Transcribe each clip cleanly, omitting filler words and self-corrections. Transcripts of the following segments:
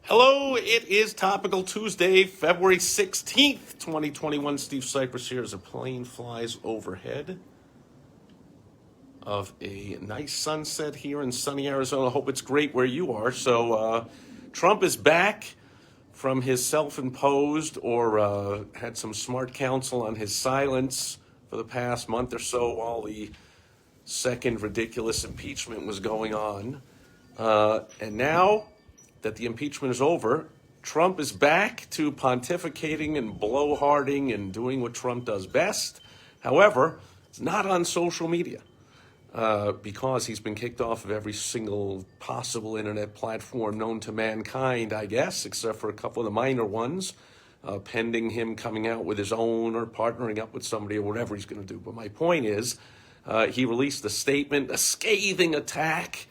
Hello, it is Topical Tuesday, February 16th, 2021. Steve Sipress here as a plane flies overhead of a nice sunset here in sunny Arizona. Hope it's great where you are. Trump is back from his self-imposed or had some smart counsel on his silence for the past month or so while the second ridiculous impeachment was going on. And now that the impeachment is over, Trump is back to pontificating and blowharding and doing what Trump does best. However, it's not on social media because he's been kicked off of every single possible internet platform known to mankind, I guess, except for a couple of the minor ones, pending him coming out with his own or partnering up with somebody or whatever he's going to do. But my point is, he released a statement, a scathing attack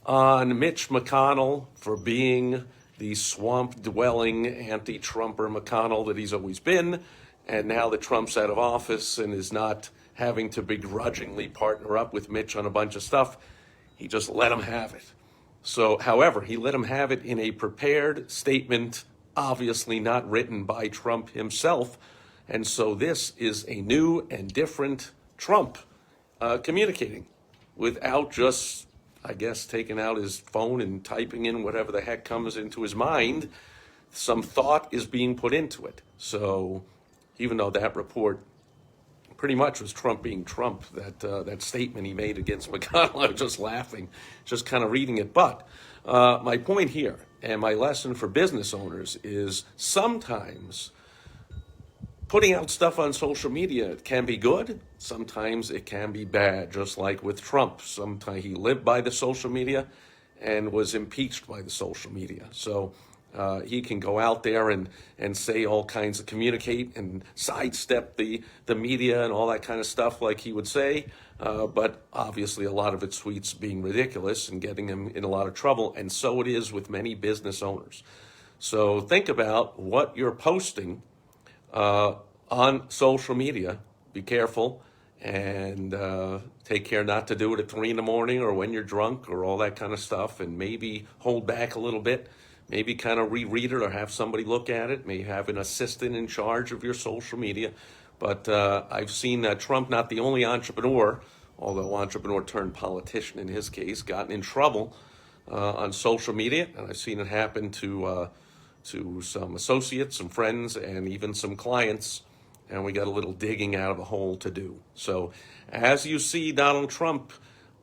on Mitch McConnell for being the swamp-dwelling anti-Trumper McConnell that he's always been. And now that Trump's out of office and is not having to begrudgingly partner up with Mitch on a bunch of stuff, he just let him have it. However, he let him have it in a prepared statement, obviously not written by Trump himself. And so this is a new and different Trump communicating without just, I guess, taking out his phone and typing in whatever the heck comes into his mind. Some thought is being put into it. So even though that report pretty much was Trump being Trump, that statement he made against McConnell, I was just laughing, just kind of reading it. But my point here and my lesson for business owners is sometimes putting out stuff on social media can be good. Sometimes it can be bad, just like with Trump. Sometimes he lived by the social media and was impeached by the social media. So he can go out there and say all kinds of, communicate and sidestep the media and all that kind of stuff like he would say. But obviously a lot of it tweets being ridiculous and getting him in a lot of trouble. And so it is with many business owners. So think about what you're posting on social media. Be careful and take care not to do it at 3 a.m. or when you're drunk or all that kind of stuff, and maybe hold back a little bit, maybe kind of reread it or have somebody look at it, maybe have an assistant in charge of your social media. But I've seen Trump, not the only entrepreneur, although entrepreneur turned politician in his case, gotten in trouble on social media, and I've seen it happen to some associates, some friends, and even some clients, and we got a little digging out of the hole to do. So as you see Donald Trump,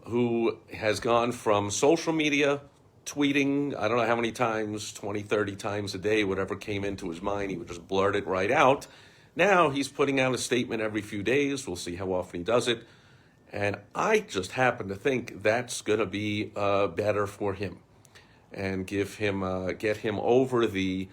who has gone from social media, tweeting, I don't know how many times, 20, 30 times a day, whatever came into his mind, he would just blurt it right out. Now he's putting out a statement every few days. We'll see how often he does it. And I just happen to think that's going to be better for him and get him over the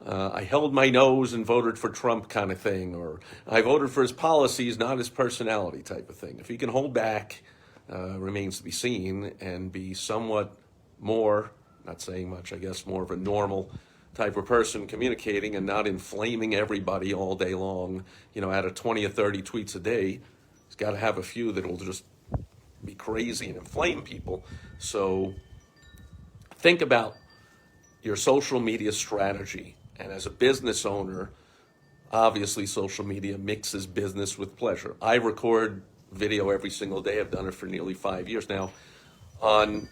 I held my nose and voted for Trump kind of thing, or I voted for his policies, not his personality type of thing. If he can hold back, remains to be seen, and be somewhat more, not saying much, I guess, more of a normal type of person communicating and not inflaming everybody all day long, out of 20 or 30 tweets a day, he's got to have a few that will just be crazy and inflame people. So think about your social media strategy. And as a business owner, obviously social media mixes business with pleasure. I record video every single day. I've done it for nearly 5 years now, on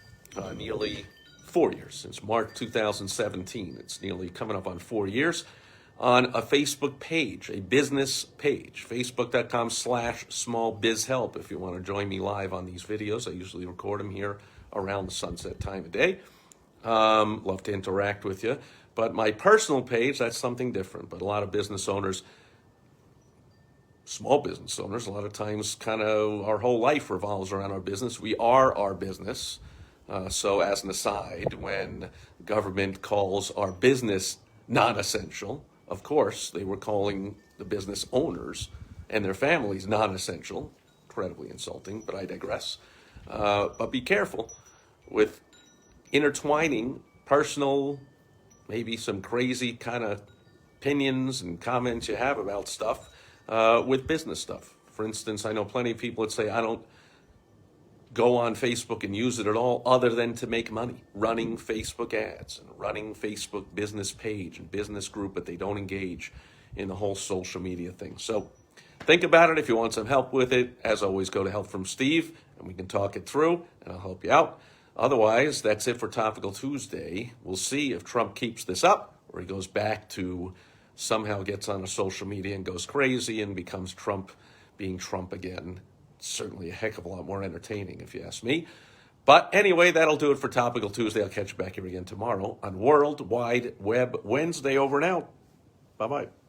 nearly 4 years, since March 2017. It's nearly coming up on 4 years, on a Facebook page, a business page, facebook.com/smallbizhelp. If you want to join me live on these videos, I usually record them here around the sunset time of day. Love to interact with you. But my personal page, that's something different. But a lot of business owners, small business owners, a lot of times kind of our whole life revolves around our business. We are our business. So as an aside, when government calls our business non-essential, of course, they were calling the business owners and their families non-essential. Incredibly insulting, but I digress. But be careful with intertwining personal, maybe some crazy kind of opinions and comments you have about stuff with business stuff. For instance, I know plenty of people that say, I don't go on Facebook and use it at all other than to make money, running Facebook ads and running Facebook business page and business group, but they don't engage in the whole social media thing. So think about it. If you want some help with it, as always, go to Help from Steve and we can talk it through and I'll help you out. Otherwise, that's it for Topical Tuesday. We'll see if Trump keeps this up or he goes back to somehow gets on a social media and goes crazy and becomes Trump being Trump again. Certainly a heck of a lot more entertaining, if you ask me. But anyway, that'll do it for Topical Tuesday. I'll catch you back here again tomorrow on World Wide Web Wednesday. Over and out. Bye-bye.